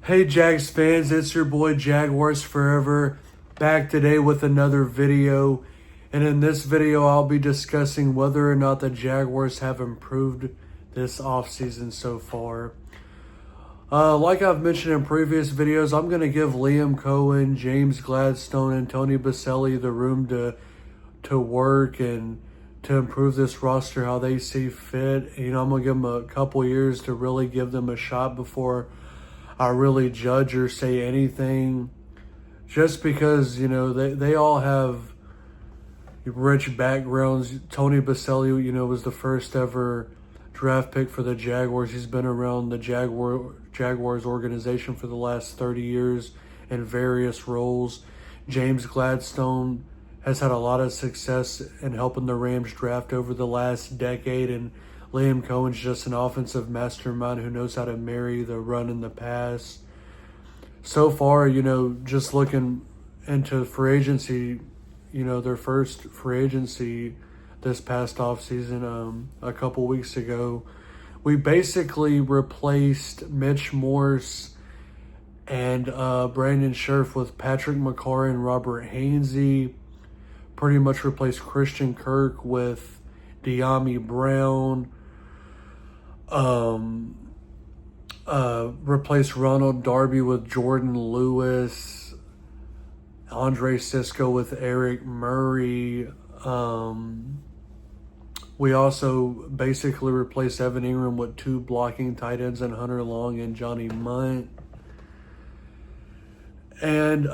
Hey Jags fans, it's your boy Jaguars Forever, back today with another video. And in this video, I'll be discussing whether or not the Jaguars have improved this offseason so far. Like I've mentioned in previous videos, I'm going to give Liam Coen, James Gladstone, and Tony Boselli the room to work and to improve this roster how they see fit. I'm going to give them a couple years to really give them a shot before I really judge or say anything, just because, they all have rich backgrounds. Tony Boselli, was the first ever draft pick for the Jaguars. He's been around the Jaguars organization for the last 30 years in various roles. James Gladstone has had a lot of success in helping the Rams draft over the last decade, and Liam Coen's just an offensive mastermind who knows how to marry the run and the pass. So far, just looking into free agency, their first free agency this past offseason, a couple weeks ago, we basically replaced Mitch Morse and Brandon Scherf with Patrick McCarr and Robert Hainsey. Pretty much replaced Christian Kirk with De'Ami Brown. Replaced Ronald Darby with Jordan Lewis, Andre Cisco with Eric Murray. We also basically replaced Evan Ingram with two blocking tight ends and Hunter Long and Johnny Munt. And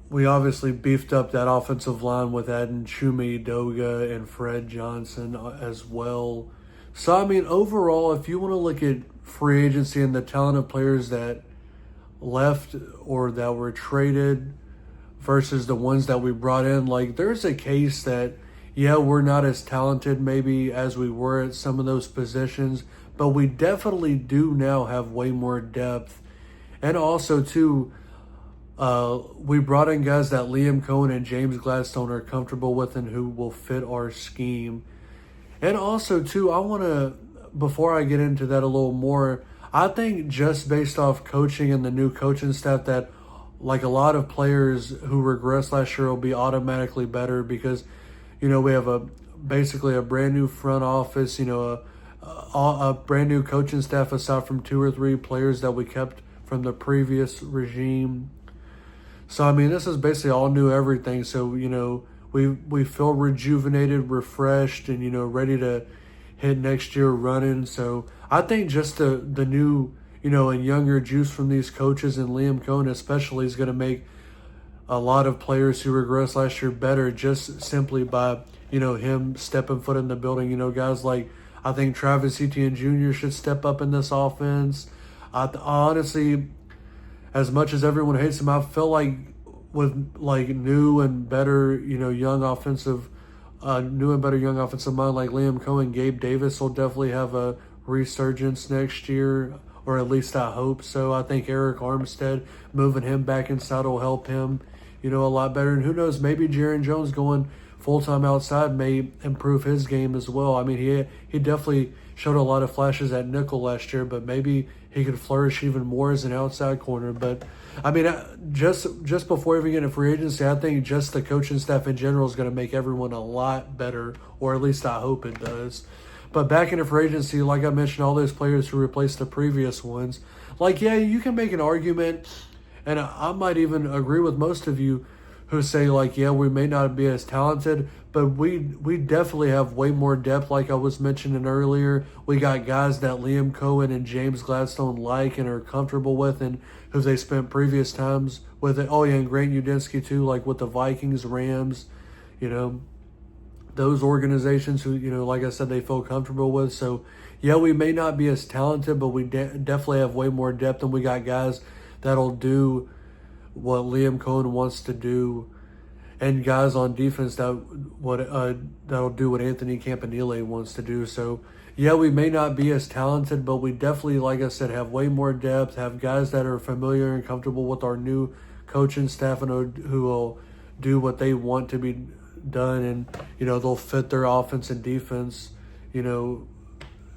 we obviously beefed up that offensive line with adding Chuma Edoga and Fred Johnson as well. So, overall, if you want to look at free agency and the talent of players that left or that were traded versus the ones that we brought in, there's a case that, we're not as talented maybe as we were at some of those positions, but we definitely do now have way more depth. And also, too, we brought in guys that Liam Coen and James Gladstone are comfortable with and who will fit our scheme. And also, too, I want to, before I get into that a little more, I think just based off coaching and the new coaching staff that, a lot of players who regressed last year will be automatically better because, we have basically a brand new front office, a brand new coaching staff aside from two or three players that we kept from the previous regime. So, this is basically all new everything. So, we feel rejuvenated, refreshed, and, ready to hit next year running. So I think just the new, and younger juice from these coaches and Liam Coen especially is going to make a lot of players who regressed last year better just simply by, him stepping foot in the building. Guys like, I think Travis Etienne Jr. should step up in this offense. I honestly, as much as everyone hates him, I feel like with new and better, young offensive mind like Liam Coen, Gabe Davis will definitely have a resurgence next year, or at least I hope so. I think Eric Armstead, moving him back inside will help him, a lot better. And who knows, maybe Jaron Jones going full-time outside may improve his game as well. He definitely showed a lot of flashes at nickel last year, but maybe he could flourish even more as an outside corner. But, just before even getting to free agency, I think just the coaching staff in general is going to make everyone a lot better, or at least I hope it does. But back into free agency, like I mentioned, all those players who replaced the previous ones, you can make an argument, and I might even agree with most of you who say, we may not be as talented, but we definitely have way more depth, like I was mentioning earlier. We got guys that Liam Coen and James Gladstone like and are comfortable with and who they spent previous times with it. Oh, yeah, and Grant Udinski, too, with the Vikings, Rams, those organizations who, like I said, they feel comfortable with. So, we may not be as talented, but we definitely have way more depth, and we got guys that'll do what Liam Coen wants to do, and guys on defense that'll do what Anthony Campanile wants to do. So, we may not be as talented, but we definitely, like I said, have way more depth, have guys that are familiar and comfortable with our new coaching staff and who will do what they want to be done, and, they'll fit their offense and defense,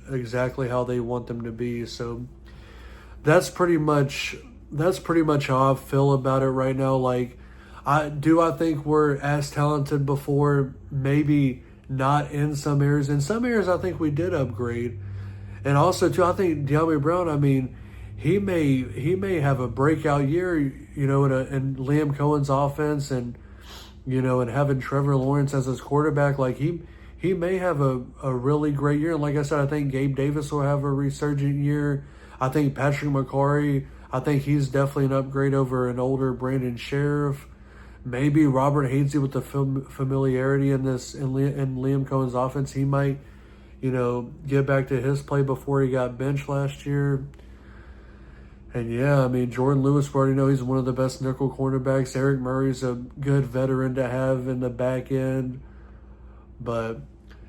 exactly how they want them to be. So that's pretty much that's pretty much how I feel about it right now. Like, I think we're as talented before, maybe not in some areas. In some areas, I think we did upgrade, and also too, I think De'Ami Brown. I mean, he may have a breakout year, in Liam Cohen's offense, and and having Trevor Lawrence as his quarterback. Like he may have a really great year. And like I said, I think Gabe Davis will have a resurgent year. I think Patrick McCarry, I think he's definitely an upgrade over an older Brandon Sheriff. Maybe Robert Hainsey with the familiarity in Liam Cohen's offense, he might, get back to his play before he got benched last year. And yeah, I mean, Jordan Lewis, we already know he's one of the best nickel cornerbacks. Eric Murray's a good veteran to have in the back end. But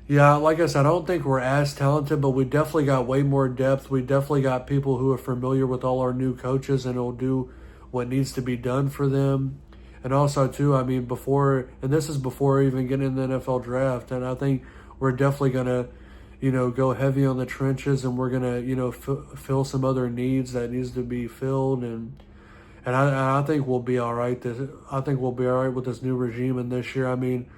yeah, like I said, I don't think we're as talented, but we definitely got way more depth. We definitely got people who are familiar with all our new coaches and will do what needs to be done for them. And also, too, I mean, this is before even getting in the NFL draft, and I think we're definitely going to, go heavy on the trenches, and we're going to, fill some other needs that needs to be filled. And I think we'll be all right. I think we'll be all right with this new regime and this year. I mean,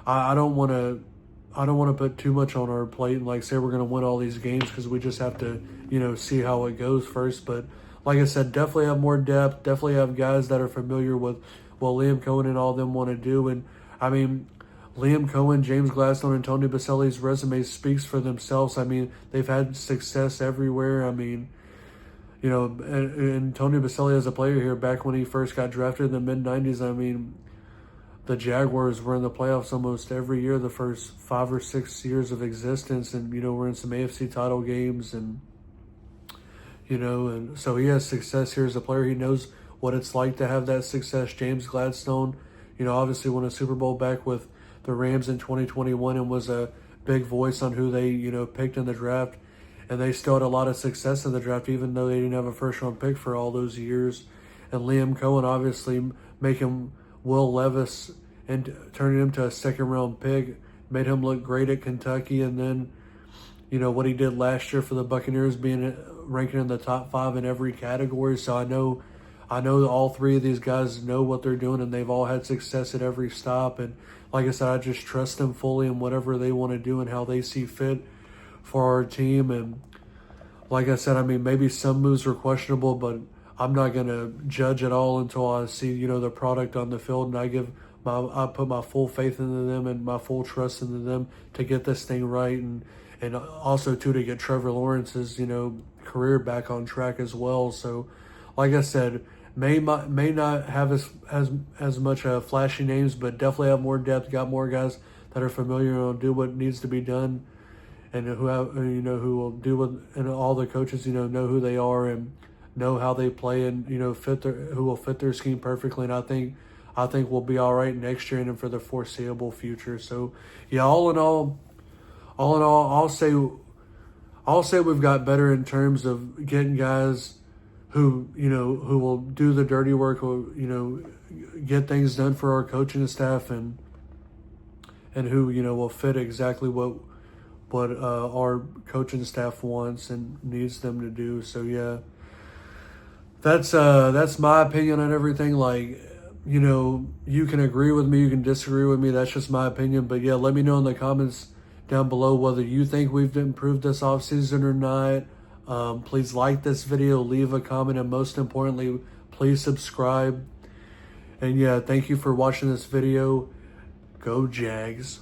I don't want to put too much on our plate and like say we're going to win all these games, because we just have to, see how it goes first. But like I said, definitely have more depth. Definitely have guys that are familiar with what Liam Coen and all them want to do. And I mean, Liam Coen, James Gladstone, and Tony Boselli's resume speaks for themselves. I mean, they've had success everywhere. I mean, and Tony Boselli as a player here, back when he first got drafted in the mid-90s, I mean, the Jaguars were in the playoffs almost every year the first 5 or 6 years of existence, and we're in some AFC title games, and and so he has success here as a player. He knows what it's like to have that success. James Gladstone, obviously won a Super Bowl back with the Rams in 2021 and was a big voice on who they picked in the draft, and they still had a lot of success in the draft even though they didn't have a first round pick for all those years. And Liam Coen, obviously making Will Levis and turning him to a second round pick, made him look great at Kentucky. And then, what he did last year for the Buccaneers, being ranking in the top 5 in every category. So I know that all 3 of these guys know what they're doing, and they've all had success at every stop. And like I said, I just trust them fully in whatever they want to do and how they see fit for our team. And like I said, I mean, maybe some moves are questionable, but I'm not going to judge at all until I see, the product on the field, and I put my full faith into them and my full trust into them to get this thing right, and also too to get Trevor Lawrence's, career back on track as well. So like I said, may not have as much flashy names, but definitely have more depth, got more guys that are familiar and will do what needs to be done, and who will do what, and all the coaches know who they are and know how they play, and who will fit their scheme perfectly. And I think we'll be all right next year and for the foreseeable future. So yeah, all in all, I'll say we've got better in terms of getting guys who will do the dirty work, who get things done for our coaching staff, and who will fit exactly what our coaching staff wants and needs them to do. So yeah, that's my opinion on everything. Like, you can agree with me, you can disagree with me. That's just my opinion. But yeah, let me know in the comments down below whether you think we've improved this offseason or not. Please like this video, leave a comment, and most importantly, please subscribe. And yeah, thank you for watching this video. Go Jags.